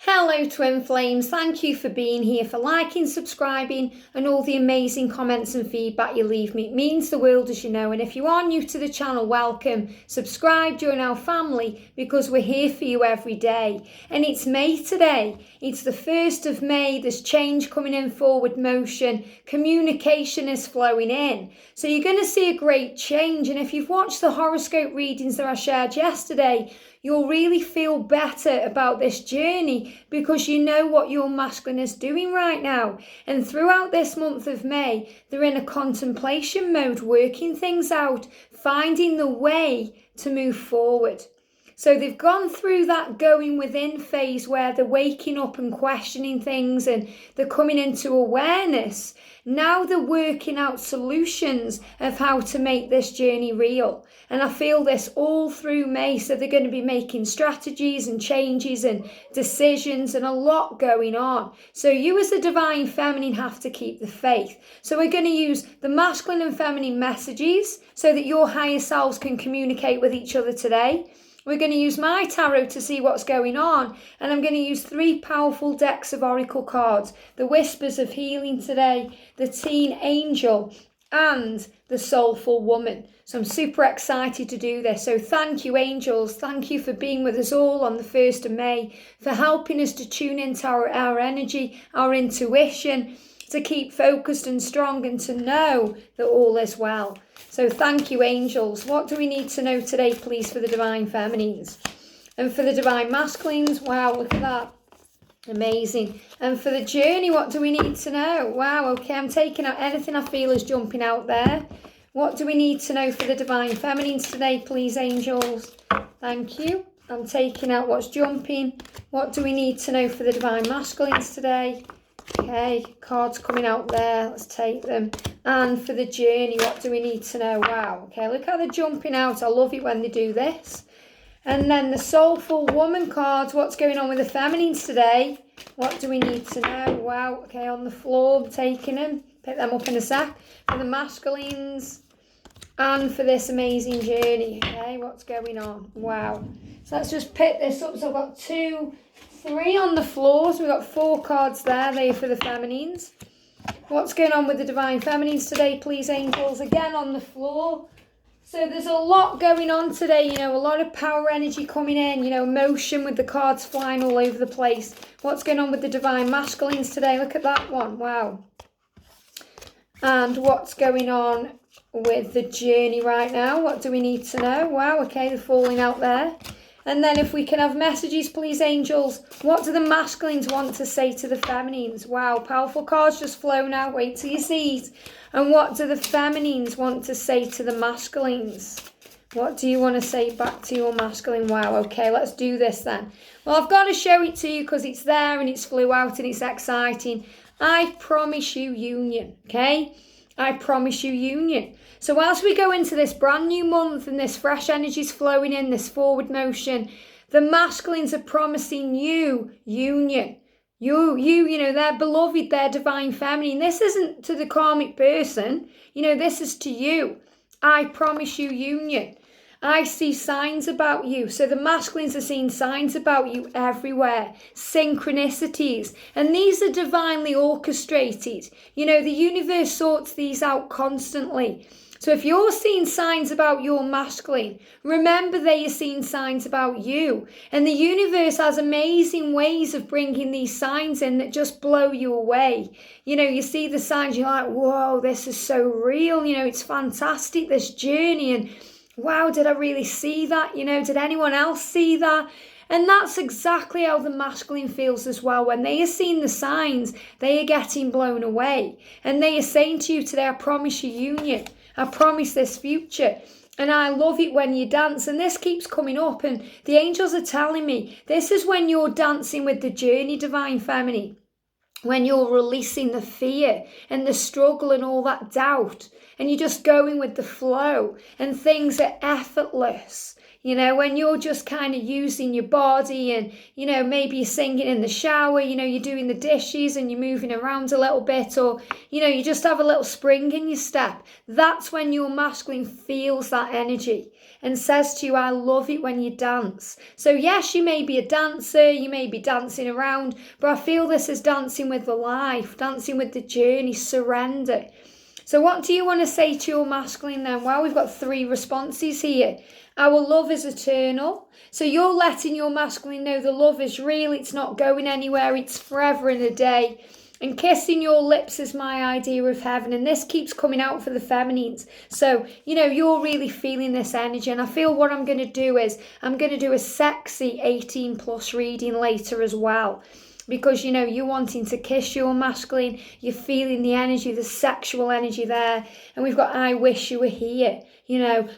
Hello Twin Flames, thank you for being here, for liking, subscribing and all the amazing comments and feedback you leave me. It means the world, as you know, and if you are new to the channel, welcome. Subscribe, join our family because we're here for you every day. And it's May today, it's the 1st of May, there's change coming in forward motion, communication is flowing in. So you're going to see a great change, and if you've watched the horoscope readings that I shared yesterday, you'll really feel better about this journey because you know what your masculine is doing right now. And throughout this month of May, they're in a contemplation mode, working things out, finding the way to move forward. So they've gone through that going within phase where they're waking up and questioning things and they're coming into awareness. Now they're working out solutions of how to make this journey real. And I feel this all through May. So they're going to be making strategies and changes and decisions and a lot going on. So you as the divine feminine have to keep the faith. So we're going to use the masculine and feminine messages so that your higher selves can communicate with each other today. We're going to use my tarot to see what's going on, and I'm going to use 3 powerful decks of oracle cards, the Whispers of Healing today, the Teen Angel and the Soulful Woman. So I'm super excited to do this. So thank you, angels. Thank you for being with us all on the 1st of May, for helping us to tune into our energy, our intuition, to keep focused and strong and to know that all is well. So thank you, angels. What do we need to know today, please, for the divine feminines? And for the divine masculines, wow, look at that. Amazing. And for the journey, what do we need to know? Wow, okay, I'm taking out anything I feel is jumping out there. What do we need to know for the divine feminines today, please, angels? Thank you. I'm taking out what's jumping. What do we need to know for the divine masculines today? Okay, cards coming out there. Let's take them. And for the journey, what do we need to know? Wow, okay, look how they're jumping out. I love it when they do this. And then the Soulful Woman cards. What's going on with the feminines today? What do we need to know? Wow, okay, on the floor, I'm taking them. Pick them up in a sec. For the masculines and for this amazing journey. Okay, what's going on? Wow. So let's just pick this up. So I've got 2, 3 on the floor. So we've got 4 cards there. They're for the feminines. What's going on with the divine feminines today, please, angels? Again on the floor. So there's a lot going on today, you know, a lot of power energy coming in, you know, emotion with the cards flying all over the place. What's going on with the divine masculines today? Look at that one. Wow. And what's going on with the journey right now? What do we need to know? Wow, okay, they're falling out there. And then if we can have messages, please, angels. What do the masculines want to say to the feminines? Wow, powerful cards just flown out. Wait till you see it. And what do the feminines want to say to the masculines? What do you want to say back to your masculine? Wow, okay, let's do this then. Well, I've got to show it to you because it's there and it's flew out and it's exciting. I promise you union, okay? I promise you union. So as we go into this brand new month and this fresh energy's flowing in, this forward motion, the masculines are promising you union. You know, their beloved, their divine feminine. This isn't to the karmic person. You know, this is to you. I promise you union. I see signs about you. So the masculines are seeing signs about you everywhere. Synchronicities. And these are divinely orchestrated. You know, the universe sorts these out constantly. So if you're seeing signs about your masculine, remember they are seeing signs about you. And the universe has amazing ways of bringing these signs in that just blow you away. You know, you see the signs, you're like, whoa, this is so real. You know, it's fantastic, this journey. And wow, did I really see that? You know, did anyone else see that? And that's exactly how the masculine feels as well. When they are seeing the signs, they are getting blown away. And they are saying to you today, I promise you union. I promise this future. And I love it when you dance. And this keeps coming up. And the angels are telling me, this is when you're dancing with the journey, divine feminine. When you're releasing the fear and the struggle and all that doubt. And you're just going with the flow. And things are effortless. when you're just kind of using your body and, maybe you're singing in the shower, you're doing the dishes and you're moving around a little bit, or, you just have a little spring in your step. That's when your masculine feels that energy and says to you, I love it when you dance. So yes, you may be a dancer, you may be dancing around, but I feel this is dancing with the life, dancing with the journey, surrender. So what do you want to say to your masculine then? Well, we've got 3 responses here. Our love is eternal. So you're letting your masculine know the love is real, it's not going anywhere, it's forever and a day. And kissing your lips is my idea of heaven. And this keeps coming out for the feminines. So, you're really feeling this energy. And I feel what I'm going to do is I'm going to do a sexy 18 plus reading later as well. Because, you're wanting to kiss your masculine. You're feeling the energy, the sexual energy there. And we've got I wish you were here,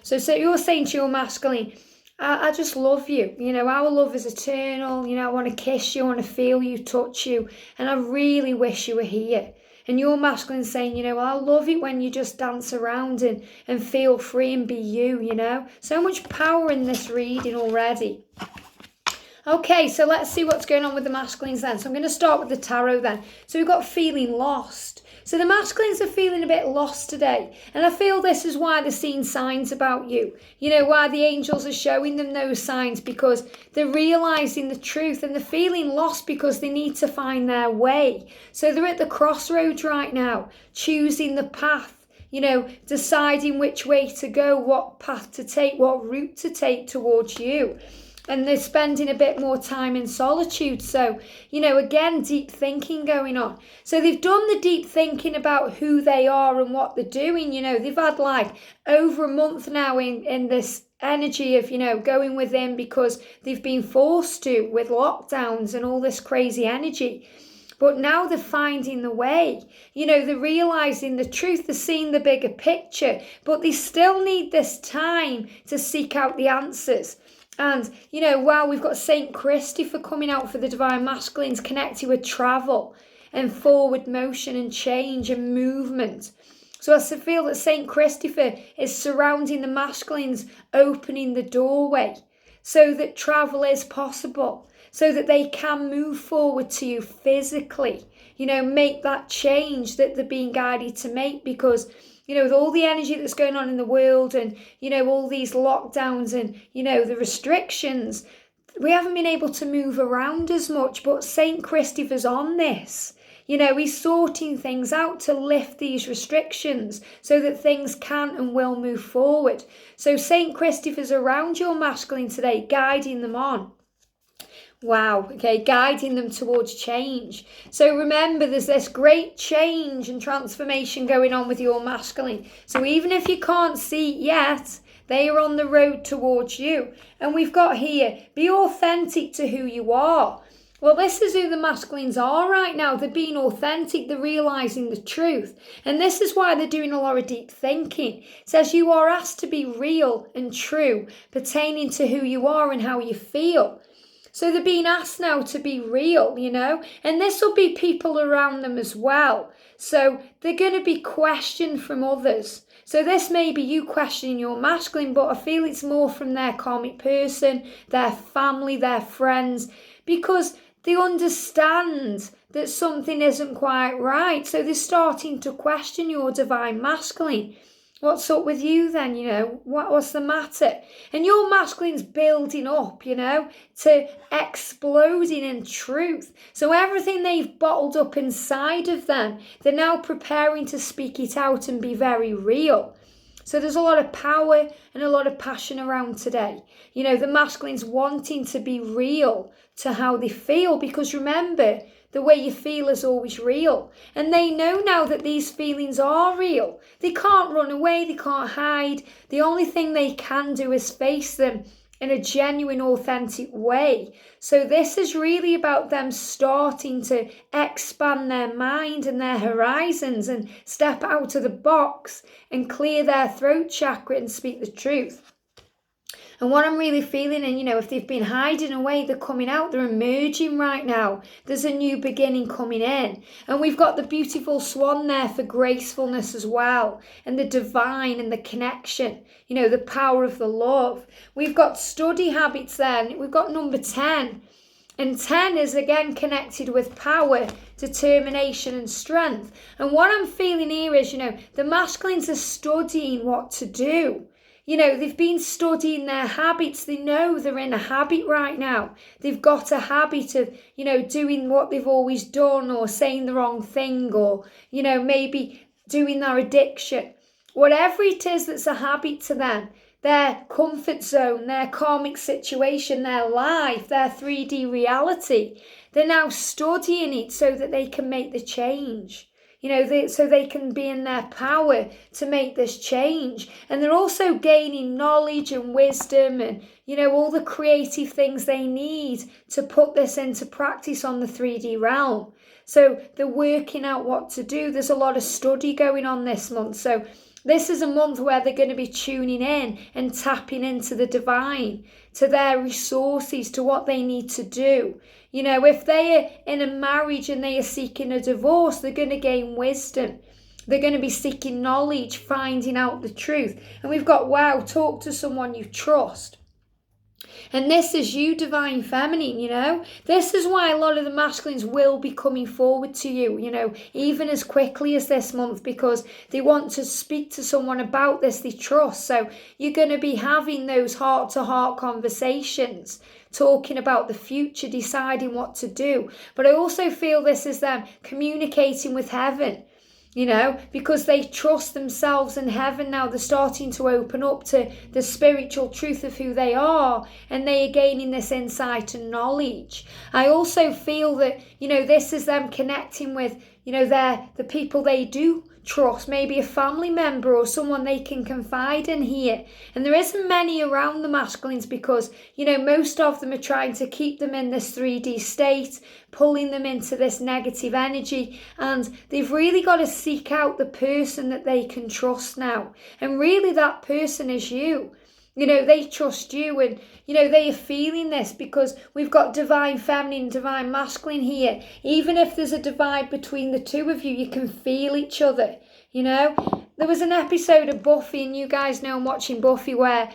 So you're saying to your masculine, I just love you. Our love is eternal. I want to kiss you. I want to feel you, touch you. And I really wish you were here. And your masculine saying, I love it when you just dance around and feel free and be you, So much power in this reading already. Okay, so let's see what's going on with the masculines then. So I'm going to start with the tarot then. So we've got feeling lost. So the masculines are feeling a bit lost today. And I feel this is why they're seeing signs about you. Why the angels are showing them those signs, because they're realising the truth and they're feeling lost because they need to find their way. So they're at the crossroads right now, choosing the path, deciding which way to go, what path to take, what route to take towards you. And they're spending a bit more time in solitude. So, again, deep thinking going on. So they've done the deep thinking about who they are and what they're doing. They've had over a month now in this energy of, going within because they've been forced to with lockdowns and all this crazy energy. But now they're finding the way. They're realising the truth, they're seeing the bigger picture, but they still need this time to seek out the answers. And, wow, we've got St. Christopher coming out for the Divine Masculines, connected with travel and forward motion and change and movement. So I feel that St. Christopher is surrounding the masculines, opening the doorway so that travel is possible, so that they can move forward to you physically, make that change that they're being guided to make, because with all the energy that's going on in the world and, all these lockdowns and, the restrictions, we haven't been able to move around as much. But St. Christopher's on this. He's sorting things out to lift these restrictions so that things can and will move forward. So St. Christopher's around your masculine today, guiding them on. Wow, okay, guiding them towards change. So remember, there's this great change and transformation going on with your masculine. So even if you can't see it yet, they are on the road towards you. And we've got here, be authentic to who you are. Well, this is who the masculines are right now. They're being authentic, they're realising the truth. And this is why they're doing a lot of deep thinking. It says you are asked to be real and true, pertaining to who you are and how you feel. So they're being asked now to be real, and this will be people around them as well. So they're going to be questioned from others. So this may be you questioning your masculine, but I feel it's more from their karmic person, their family, their friends, because they understand that something isn't quite right. So they're starting to question your divine masculine. What's up with you then, what's the matter? And your masculine's building up, to exploding in truth. So everything they've bottled up inside of them, they're now preparing to speak it out and be very real. So there's a lot of power and a lot of passion around today. The masculine's wanting to be real to how they feel, because remember, the way you feel is always real. And they know now that these feelings are real. They can't run away, they can't hide. The only thing they can do is face them in a genuine, authentic way. So this is really about them starting to expand their mind and their horizons and step out of the box and clear their throat chakra and speak the truth. And what I'm really feeling, and if they've been hiding away, they're coming out, they're emerging right now. There's a new beginning coming in. And we've got the beautiful swan there for gracefulness as well, and the divine and the connection, the power of the love. We've got study habits there, and we've got number 10. And 10 is again connected with power, determination and strength. And what I'm feeling here is, the masculines are studying what to do. They've been studying their habits. They know they're in a habit right now. They've got a habit of, doing what they've always done, or saying the wrong thing, or, maybe doing their addiction. Whatever it is that's a habit to them, their comfort zone, their karmic situation, their life, their 3D reality, they're now studying it so that they can make the change. So they can be in their power to make this change. And they're also gaining knowledge and wisdom and, all the creative things they need to put this into practice on the 3D realm. So they're working out what to do. There's a lot of study going on this month. So this is a month where they're going to be tuning in and tapping into the divine, to their resources, to what they need to do. If they are in a marriage and they are seeking a divorce, they're going to gain wisdom. They're going to be seeking knowledge, finding out the truth. And we've got, wow, talk to someone you trust. And this is you, divine feminine, This is why a lot of the masculines will be coming forward to you, even as quickly as this month, because they want to speak to someone about this they trust. So you're going to be having those heart-to-heart conversations, talking about the future, deciding what to do. But I also feel this is them communicating with heaven. Because they trust themselves in heaven now. They're starting to open up to the spiritual truth of who they are, and they are gaining this insight and knowledge. I also feel that, this is them connecting with, the people they do trust, maybe a family member or someone they can confide in here. And there isn't many around the masculines because, most of them are trying to keep them in this 3D state, pulling them into this negative energy. And they've really got to seek out the person that they can trust now. And really that person is you. They trust you, and, they are feeling this because we've got divine feminine, divine masculine here. Even if there's a divide between the two of you, you can feel each other, There was an episode of Buffy, and you guys know I'm watching Buffy, where,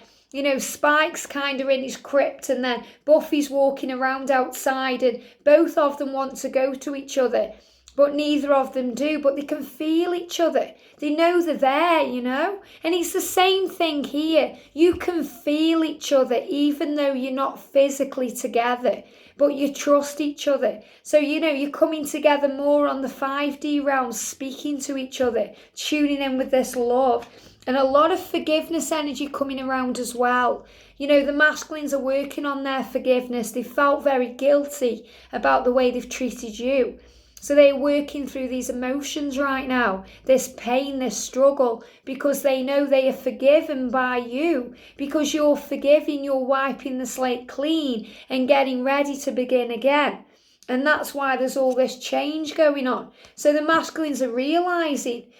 Spike's kind of in his crypt, and then Buffy's walking around outside, and both of them want to go to each other. But neither of them do, but they can feel each other. They know they're there, And it's the same thing here. You can feel each other even though you're not physically together, but you trust each other. So, you're coming together more on the 5D realm, speaking to each other, tuning in with this love. And a lot of forgiveness energy coming around as well. The masculines are working on their forgiveness. They felt very guilty about the way they've treated you. So they're working through these emotions right now, this pain, this struggle, because they know they are forgiven by you. Because you're forgiving, you're wiping the slate clean and getting ready to begin again. And that's why there's all this change going on. So the masculines are realizing,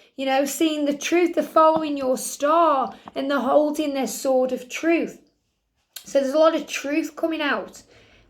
seeing the truth, they're following your star, and they're holding this sword of truth. So there's a lot of truth coming out.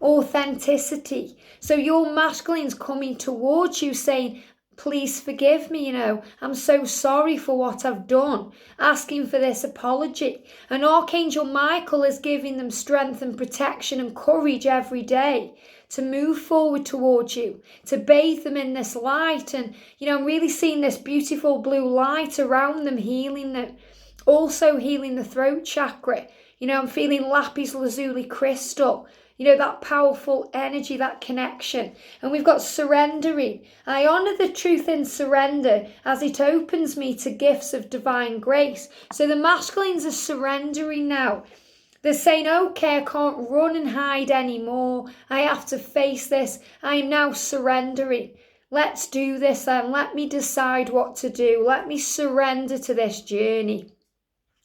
Authenticity. So your masculine's coming towards you saying, please forgive me, I'm so sorry for what I've done, asking for this apology. And Archangel Michael is giving them strength and protection and courage every day to move forward towards you, to bathe them in this light. And, I'm really seeing this beautiful blue light around them, healing them, also healing the throat chakra. I'm feeling lapis lazuli crystal, that powerful energy, that connection. And we've got surrendering. I honour the truth in surrender as it opens me to gifts of divine grace. So the masculines are surrendering now. They're saying, okay, I can't run and hide anymore. I have to face this. I am now surrendering. Let's do this then. Let me decide what to do. Let me surrender to this journey.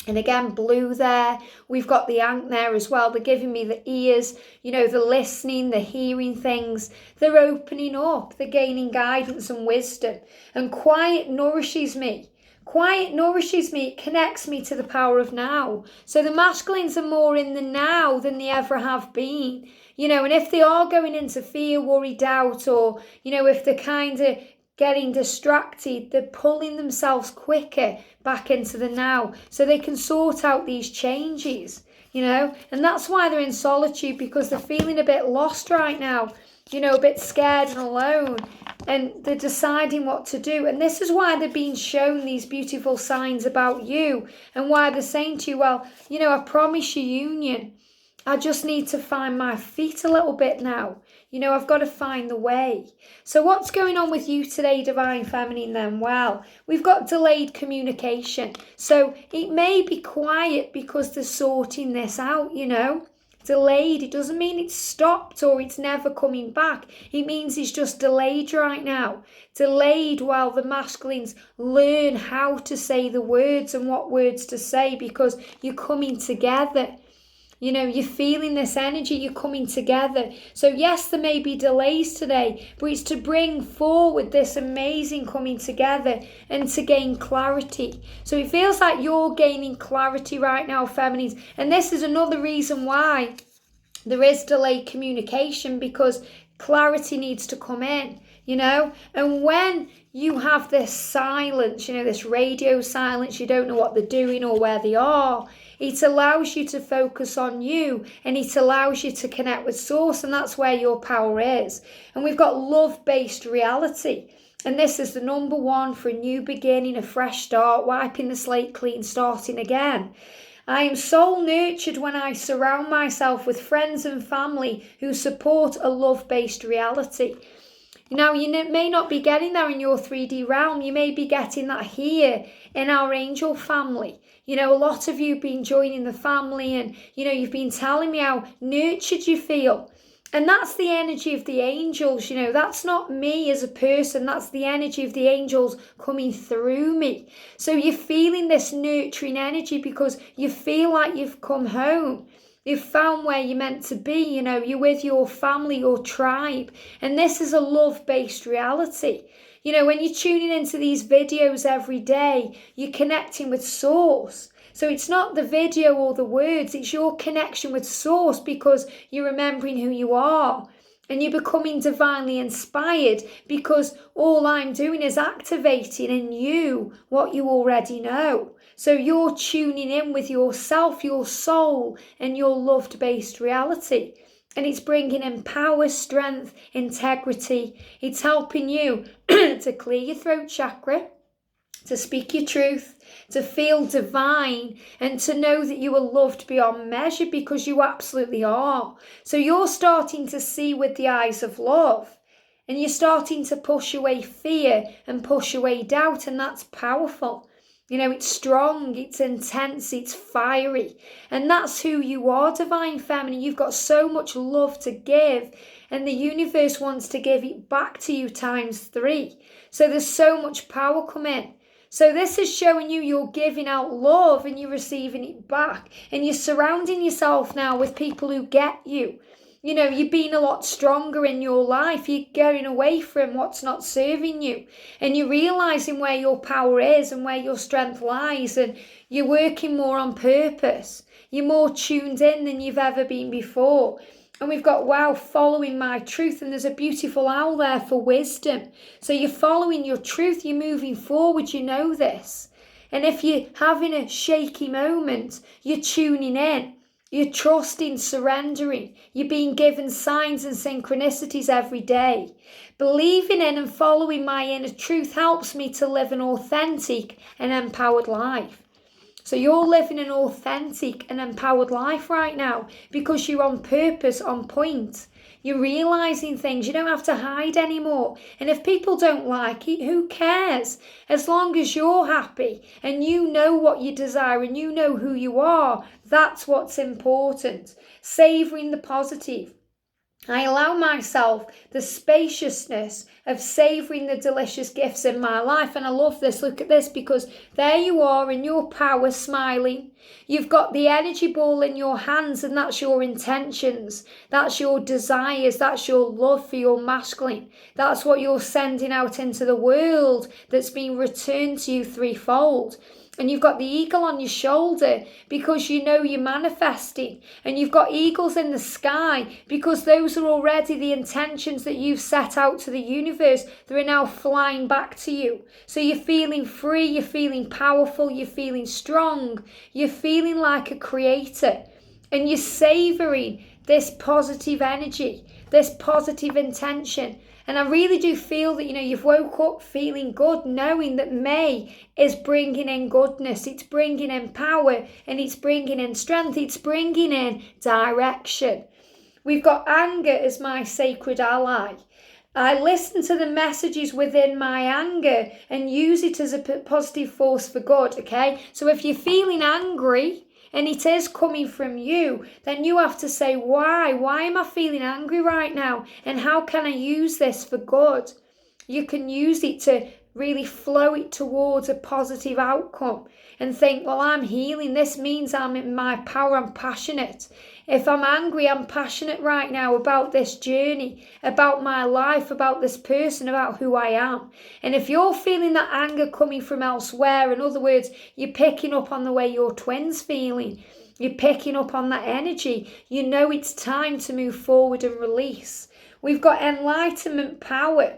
And again, blue there. We've got the ankh there as well. They're giving me the ears, the listening, the hearing things. They're opening up. They're gaining guidance and wisdom. And quiet nourishes me. Quiet nourishes me, it connects me to the power of now. So the masculines are more in the now than they ever have been. And if they are going into fear, worry, doubt, or, if they're kind of getting distracted, they're pulling themselves quicker back into the now so they can sort out these changes, and that's why they're in solitude, because they're feeling a bit lost right now, a bit scared and alone, and they're deciding what to do. And this is why they're being shown these beautiful signs about you, and why they're saying to you, well, I promise you union. I just need to find my feet a little bit now. I've got to find the way. So what's going on with you today, Divine Feminine, then? Well, we've got delayed communication. So it may be quiet because they're sorting this out, Delayed, it doesn't mean it's stopped or it's never coming back. It means it's just delayed right now. Delayed while the masculines learn how to say the words and what words to say, because you're coming together. You're feeling this energy, you're coming together. So yes, there may be delays today, but it's to bring forward this amazing coming together and to gain clarity. So it feels like you're gaining clarity right now, feminines. And this is another reason why there is delayed communication, because clarity needs to come in, And when you have this silence, this radio silence, you don't know what they're doing or where they are, it allows you to focus on you, and it allows you to connect with source, and that's where your power is. And we've got love-based reality, and this is the number one for a new beginning, a fresh start, wiping the slate clean, starting again. I am soul nurtured when I surround myself with friends and family who support a love-based reality. Now, you may not be getting there in your 3D realm. You may be getting that here in our angel family. A lot of you have been joining the family, and, you've been telling me how nurtured you feel. And that's the energy of the angels, that's not me as a person, that's the energy of the angels coming through me. So you're feeling this nurturing energy because you feel like you've come home. You've found where you're meant to be, you're with your family, your tribe. And this is a love-based reality. When you're tuning into these videos every day, you're connecting with source. So it's not the video or the words, it's your connection with source, because you're remembering who you are. And you're becoming divinely inspired, because all I'm doing is activating in you what you already know. So you're tuning in with yourself, your soul, and your loved-based reality. And it's bringing in power, strength, integrity. It's helping you to clear your throat chakra, to speak your truth, to feel divine, and to know that you are loved beyond measure, because you absolutely are. So you're starting to see with the eyes of love, and you're starting to push away fear and push away doubt, and that's powerful. It's strong, it's intense, it's fiery. And that's who you are, Divine Feminine. You've got so much love to give, and the universe wants to give it back to you ×3. So there's so much power coming. So this is showing you're giving out love and you're receiving it back. And you're surrounding yourself now with people who get you. You've been a lot stronger in your life. You're going away from what's not serving you. And you're realising where your power is and where your strength lies. And you're working more on purpose. You're more tuned in than you've ever been before. And we've got, wow, following my truth. And there's a beautiful owl there for wisdom. So you're following your truth. You're moving forward. You know this. And if you're having a shaky moment, you're tuning in. You're trusting, surrendering. You're being given signs and synchronicities every day. Believing in and following my inner truth helps me to live an authentic and empowered life. So you're living an authentic and empowered life right now because you're on purpose, on point. You're realising things. You don't have to hide anymore. And if people don't like it, who cares? As long as you're happy and you know what you desire and you know who you are, that's what's important. Savouring the positive. I allow myself the spaciousness of savouring the delicious gifts in my life. And I love this. Look at this, because there you are in your power, smiling. You've got the energy ball in your hands, and that's your intentions. That's your desires. That's your love for your masculine. That's what you're sending out into the world that's been returned to you threefold. And you've got the eagle on your shoulder because you know you're manifesting. And you've got eagles in the sky because those are already the intentions that you've set out to the universe. They're now flying back to you. So you're feeling free, you're feeling powerful, you're feeling strong, you're feeling like a creator. And you're savouring this positive energy, this positive intention. And I really do feel that, you've woke up feeling good, knowing that May is bringing in goodness. It's bringing in power, and it's bringing in strength. It's bringing in direction. We've got anger as my sacred ally. I listen to the messages within my anger and use it as a positive force for good, okay? So if you're feeling angry, and it is coming from you, then you have to say, why? Why am I feeling angry right now? And how can I use this for good? You can use it to really flow it towards a positive outcome and think, well, I'm healing. This means I'm in my power. I'm passionate. If I'm angry, I'm passionate right now about this journey, about my life, about this person, about who I am. And if you're feeling that anger coming from elsewhere, in other words, you're picking up on the way your twin's feeling, you're picking up on that energy, you know it's time to move forward and release. We've got enlightenment power.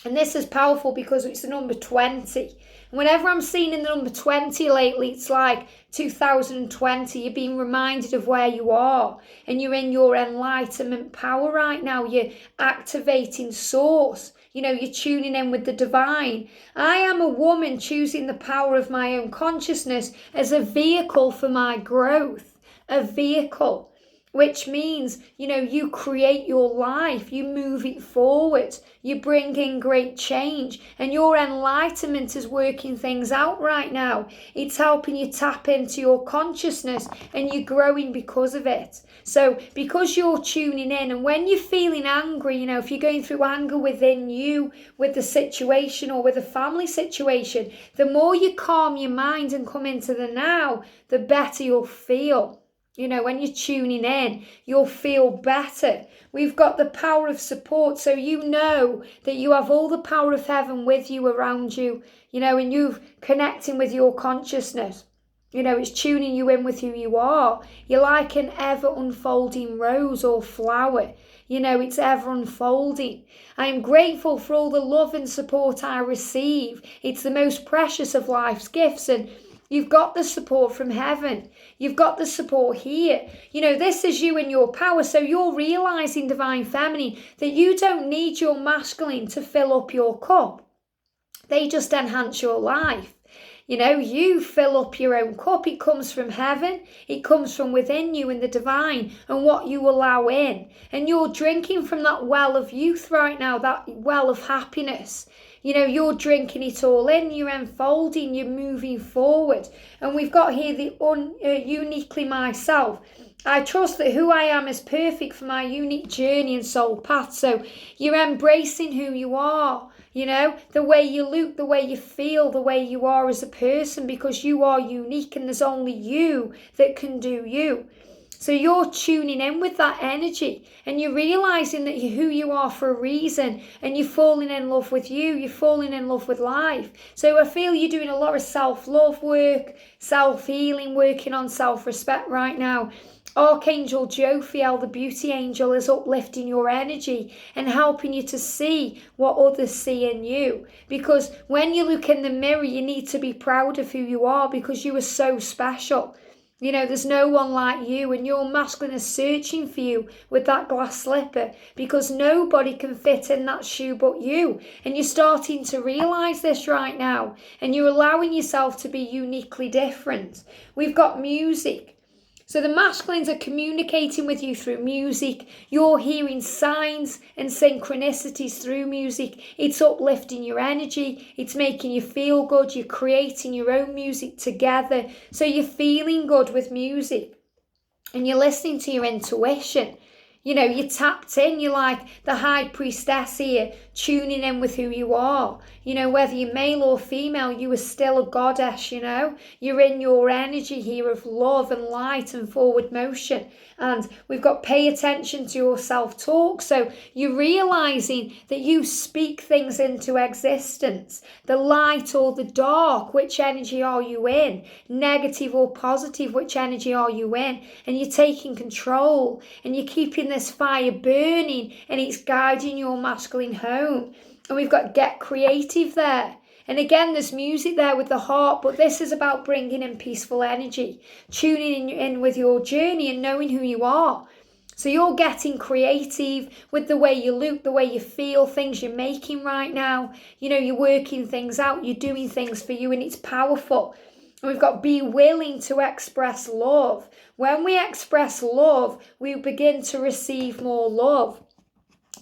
And this is powerful because it's the number 20. Whenever I'm seeing in the number 20 lately, it's like 2020. You're being reminded of where you are. And you're in your enlightenment power right now. You're activating source. You're tuning in with the divine. I am a woman choosing the power of my own consciousness as a vehicle for my growth. A vehicle. Which means, you create your life, you move it forward, you bring in great change, and your enlightenment is working things out right now. It's helping you tap into your consciousness, and you're growing because of it. So because you're tuning in, and when you're feeling angry, if you're going through anger within you, with the situation or with a family situation, the more you calm your mind and come into the now, the better you'll feel. When you're tuning in, you'll feel better. We've got the power of support, so you know that you have all the power of heaven with you, around you, and you're connecting with your consciousness. It's tuning you in with who you are. You're like an ever unfolding rose or flower. It's ever unfolding. I am grateful for all the love and support I receive. It's the most precious of life's gifts, and you've got the support from heaven. You've got the support here. This is you in your power. So you're realizing, divine feminine, that you don't need your masculine to fill up your cup. They just enhance your life. You fill up your own cup. It comes from heaven. It comes from within you in the divine and what you allow in. And you're drinking from that well of youth right now, that well of happiness. You're drinking it all in, you're unfolding, you're moving forward. And we've got here the uniquely myself. I trust that who I am is perfect for my unique journey and soul path. So you're embracing who you are, the way you look, the way you feel, the way you are as a person, because you are unique and there's only you that can do you. So you're tuning in with that energy and you're realizing that you're who you are for a reason, and you're falling in love with you. You're falling in love with life. So I feel you're doing a lot of self-love work, self-healing, working on self-respect right now. Archangel Jophiel, the beauty angel, is uplifting your energy and helping you to see what others see in you. Because when you look in the mirror, you need to be proud of who you are, because you are so special. There's no one like you, and your masculine is searching for you with that glass slipper, because nobody can fit in that shoe but you. And you're starting to realize this right now, and you're allowing yourself to be uniquely different. We've got music. So the masculines are communicating with you through music. You're hearing signs and synchronicities through music. It's uplifting your energy. It's making you feel good. You're creating your own music together. So you're feeling good with music. And you're listening to your intuition. You're tapped in. You're like the high priestess here, tuning in with who you are. Whether you're male or female, you are still a goddess, You're in your energy here of love and light and forward motion. And we've got pay attention to your self-talk. So you're realizing that you speak things into existence. The light or the dark, which energy are you in? Negative or positive, which energy are you in? And you're taking control and you're keeping this fire burning and it's guiding your masculine home. And we've got get creative there. And again, there's music there with the heart, but this is about bringing in peaceful energy, tuning in with your journey and knowing who you are. So you're getting creative with the way you look, the way you feel, things you're making right now. You're working things out, you're doing things for you, and it's powerful. And we've got be willing to express love. When we express love, we begin to receive more love.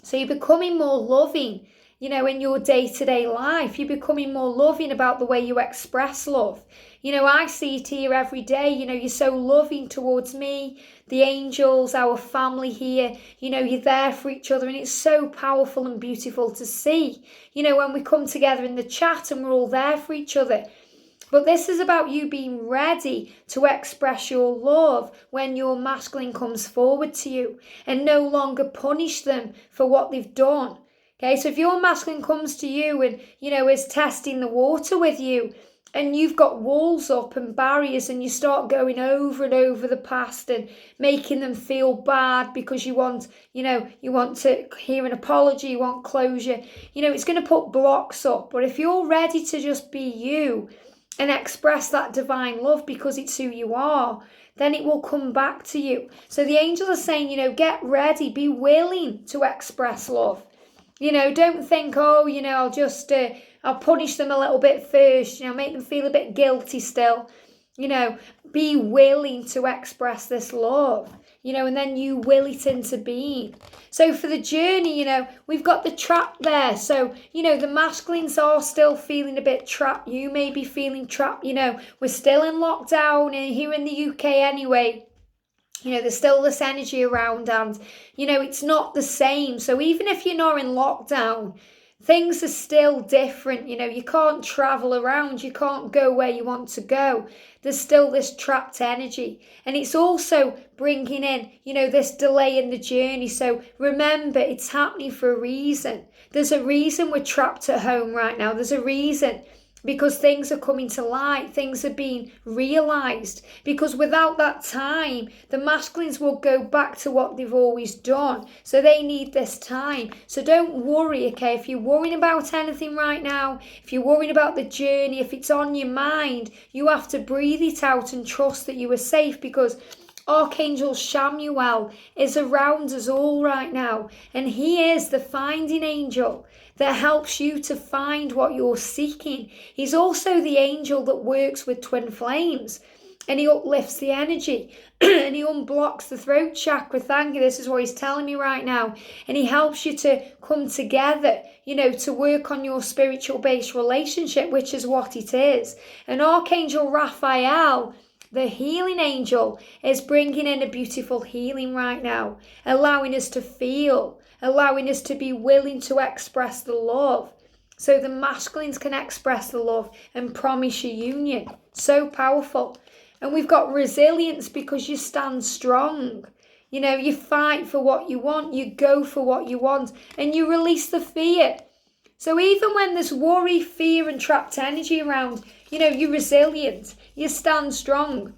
So you're becoming more loving. In your day-to-day life, you're becoming more loving about the way you express love. I see it here every day. You're so loving towards me, the angels, our family here. You're there for each other, and it's so powerful and beautiful to see. When we come together in the chat and we're all there for each other. But this is about you being ready to express your love when your masculine comes forward to you and no longer punish them for what they've done. Okay, so if your masculine comes to you and, is testing the water with you and you've got walls up and barriers and you start going over and over the past and making them feel bad because you want to hear an apology, you want closure, it's going to put blocks up. But if you're ready to just be you and express that divine love because it's who you are, then it will come back to you. So the angels are saying, get ready, be willing to express love. Don't think, I'll punish them a little bit first, make them feel a bit guilty still. Be willing to express this love, and then you will it into being. So for the journey, we've got the trap there. So, the masculines are still feeling a bit trapped. You may be feeling trapped, we're still in lockdown here in the UK anyway. There's still this energy around and, it's not the same. So even if you're not in lockdown, things are still different. You can't travel around. You can't go where you want to go. There's still this trapped energy. And it's also bringing in, this delay in the journey. So remember, it's happening for a reason. There's a reason we're trapped at home right now. There's a reason. Because things are coming to light, things are being realised. Because without that time, the masculines will go back to what they've always done. So they need this time. So don't worry, okay? If you're worrying about anything right now, if you're worrying about the journey, if it's on your mind, you have to breathe it out and trust that you are safe, because Archangel Shamuel is around us all right now. And he is the finding angel that helps you to find what you're seeking. He's also the angel that works with twin flames, and he uplifts the energy and he unblocks the throat chakra. Thank you. This is what he's telling me right now. And he helps you to come together, to work on your spiritual based relationship, which is what it is. And Archangel Raphael, the healing angel, is bringing in a beautiful healing right now, allowing us to feel, allowing us to be willing to express the love. So the masculines can express the love and promise a union. So powerful. And we've got resilience because you stand strong. You fight for what you want, you go for what you want, and you release the fear. So even when there's worry, fear, and trapped energy around, you're resilient, you stand strong.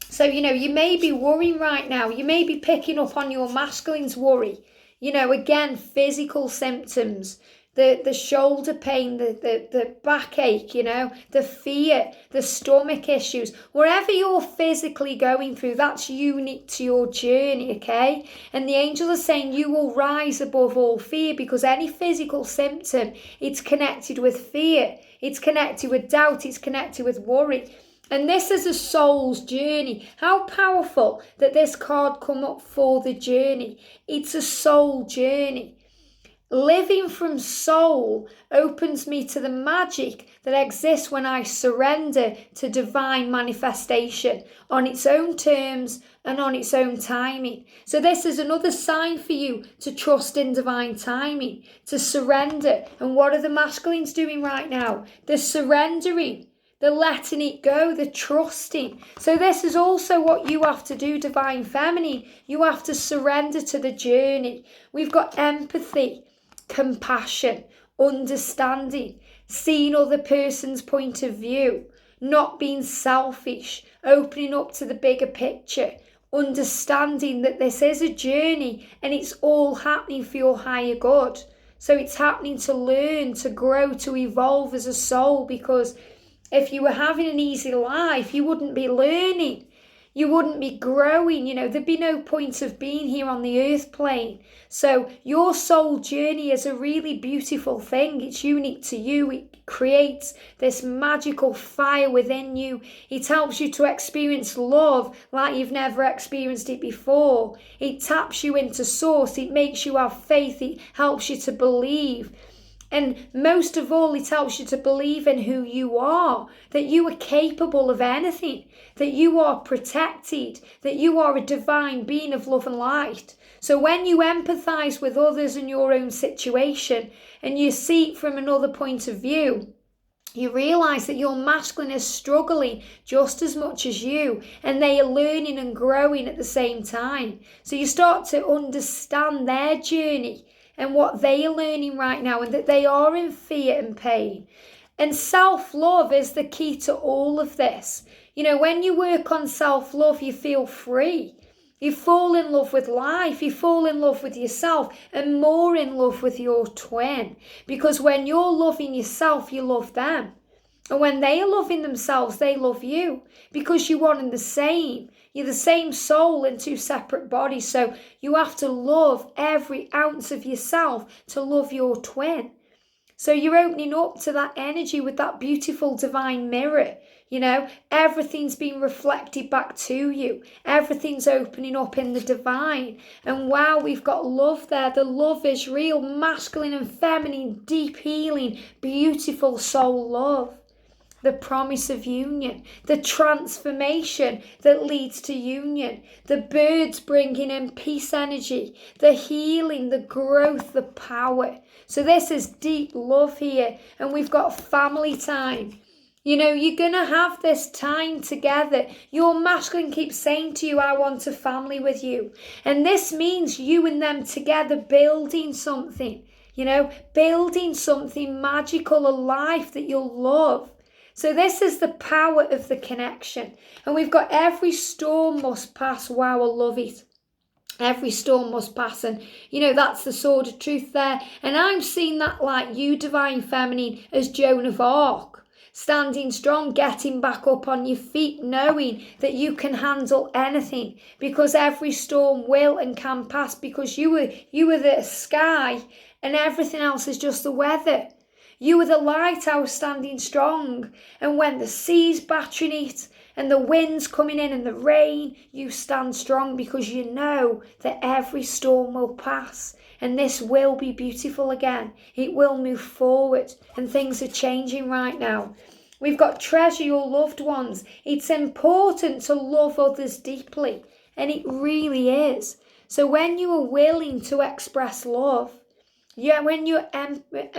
So, you may be worrying right now. You may be picking up on your masculine's worry. Again, physical symptoms, the shoulder pain, the backache, the fear, the stomach issues, wherever you're physically going through, that's unique to your journey, okay? And the angels are saying you will rise above all fear, because any physical symptom, it's connected with fear, it's connected with doubt, it's connected with worry. And this is a soul's journey. How powerful that this card come up for the journey. It's a soul journey. Living from soul opens me to the magic that exists when I surrender to divine manifestation on its own terms and on its own timing. So this is another sign for you to trust in divine timing, to surrender. And what are the masculines doing right now? They're surrendering. They're letting it go, they're trusting. So this is also what you have to do, divine feminine. You have to surrender to the journey. We've got empathy, compassion, understanding, seeing other person's point of view, not being selfish, opening up to the bigger picture, understanding that this is a journey and it's all happening for your higher good. So it's happening to learn, to grow, to evolve as a soul, because if you were having an easy life, you wouldn't be learning. You wouldn't be growing, there'd be no point of being here on the earth plane. So your soul journey is a really beautiful thing. It's unique to you. It creates this magical fire within you. It helps you to experience love like you've never experienced it before. It taps you into source. It makes you have faith. It helps you to believe. And most of all, it helps you to believe in who you are, that you are capable of anything, that you are protected, that you are a divine being of love and light. So when you empathize with others in your own situation and you see it from another point of view, you realize that your masculine is struggling just as much as you, and they are learning and growing at the same time. So you start to understand their journey and what they are learning right now, and that they are in fear and pain. And self-love is the key to all of this. When you work on self-love, you feel free. You fall in love with life, you fall in love with yourself, and more in love with your twin. Because when you're loving yourself, you love them. And when they are loving themselves, they love you, because you're one and the same. You're the same soul in two separate bodies. So you have to love every ounce of yourself to love your twin. So you're opening up to that energy with that beautiful divine mirror. Everything's being reflected back to you. Everything's opening up in the divine. And wow, we've got love there. The love is real, masculine and feminine, deep healing, beautiful soul love. The promise of union, the transformation that leads to union, the birds bringing in peace energy, the healing, the growth, the power. So this is deep love here, and we've got family time. You're going to have this time together. Your masculine keeps saying to you, I want a family with you. And this means you and them together building something, building something magical, a life that you'll love. So this is the power of the connection. And we've got every storm must pass. Wow, I love it. Every storm must pass. And, that's the sword of truth there. And I'm seeing that like you, divine feminine, as Joan of Arc. Standing strong, getting back up on your feet, knowing that you can handle anything. Because every storm will and can pass. Because you are the sky and everything else is just the weather. You are the lighthouse standing strong, and when the sea's battering it and the wind's coming in and the rain, you stand strong because you know that every storm will pass and this will be beautiful again. It will move forward, and things are changing right now. We've got treasure your loved ones. It's important to love others deeply, and it really is. So when you are willing to express love, when you're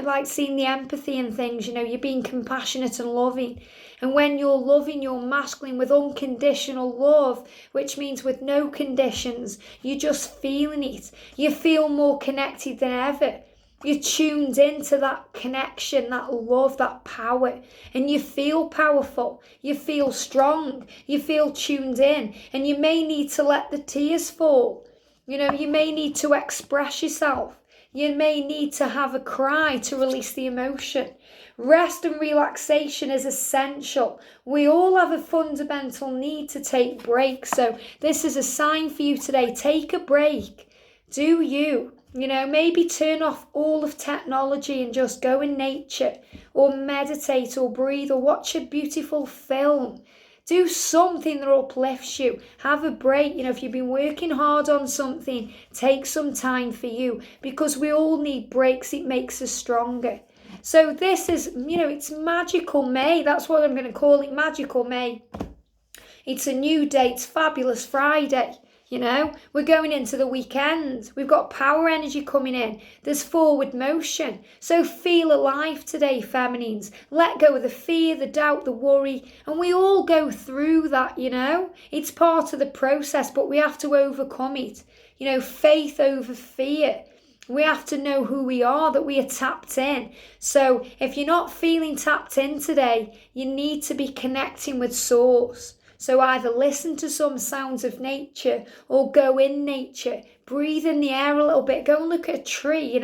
like seeing the empathy in things, you're being compassionate and loving. And when you're loving your masculine with unconditional love, which means with no conditions, you're just feeling it. You feel more connected than ever. You're tuned into that connection, that love, that power. And you feel powerful. You feel strong. You feel tuned in. And you may need to let the tears fall. You may need to express yourself. You may need to have a cry to release the emotion. Rest and relaxation is essential. We all have a fundamental need to take breaks. So this is a sign for you today. Take a break. Do you. Maybe turn off all of technology and just go in nature, or meditate, or breathe, or watch a beautiful film. Do something that uplifts you. Have a break. If you've been working hard on something, take some time for you, because we all need breaks. It makes us stronger. So this is, it's Magical May. That's what I'm going to call it, Magical May. It's a new day. It's Fabulous Friday. We're going into the weekend. We've got power energy coming in. There's forward motion. So feel alive today, feminines. Let go of the fear, the doubt, the worry. And we all go through that, It's part of the process, but we have to overcome it. Faith over fear. We have to know who we are, that we are tapped in. So if you're not feeling tapped in today, you need to be connecting with Source. So either listen to some sounds of nature or go in nature. Breathe in the air a little bit. Go and look at a tree,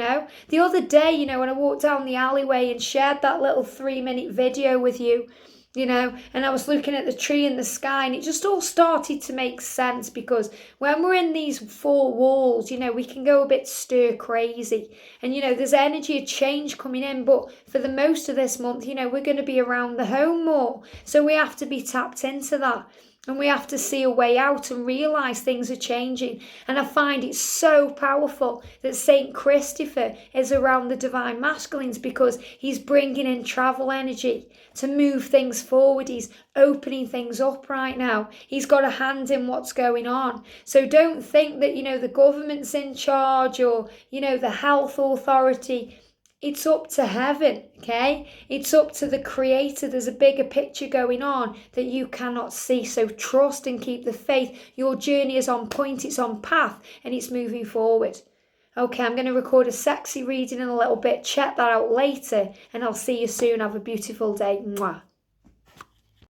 The other day, when I walked down the alleyway and shared that little 3-minute video with you, and I was looking at the tree and the sky, and it just all started to make sense, because when we're in these 4 walls, we can go a bit stir crazy, and there's energy of change coming in, but for the most of this month, we're going to be around the home more, so we have to be tapped into that. And we have to see a way out and realise things are changing. And I find it so powerful that St. Christopher is around the Divine Masculines, because he's bringing in travel energy to move things forward. He's opening things up right now. He's got a hand in what's going on. So don't think that, the government's in charge, or, the health authority. It's up to heaven, okay? It's up to the Creator. There's a bigger picture going on that you cannot see. So trust and keep the faith. Your journey is on point, it's on path, and it's moving forward. Okay, I'm going to record a sexy reading in a little bit. Check that out later, and I'll see you soon. Have a beautiful day. Mwah.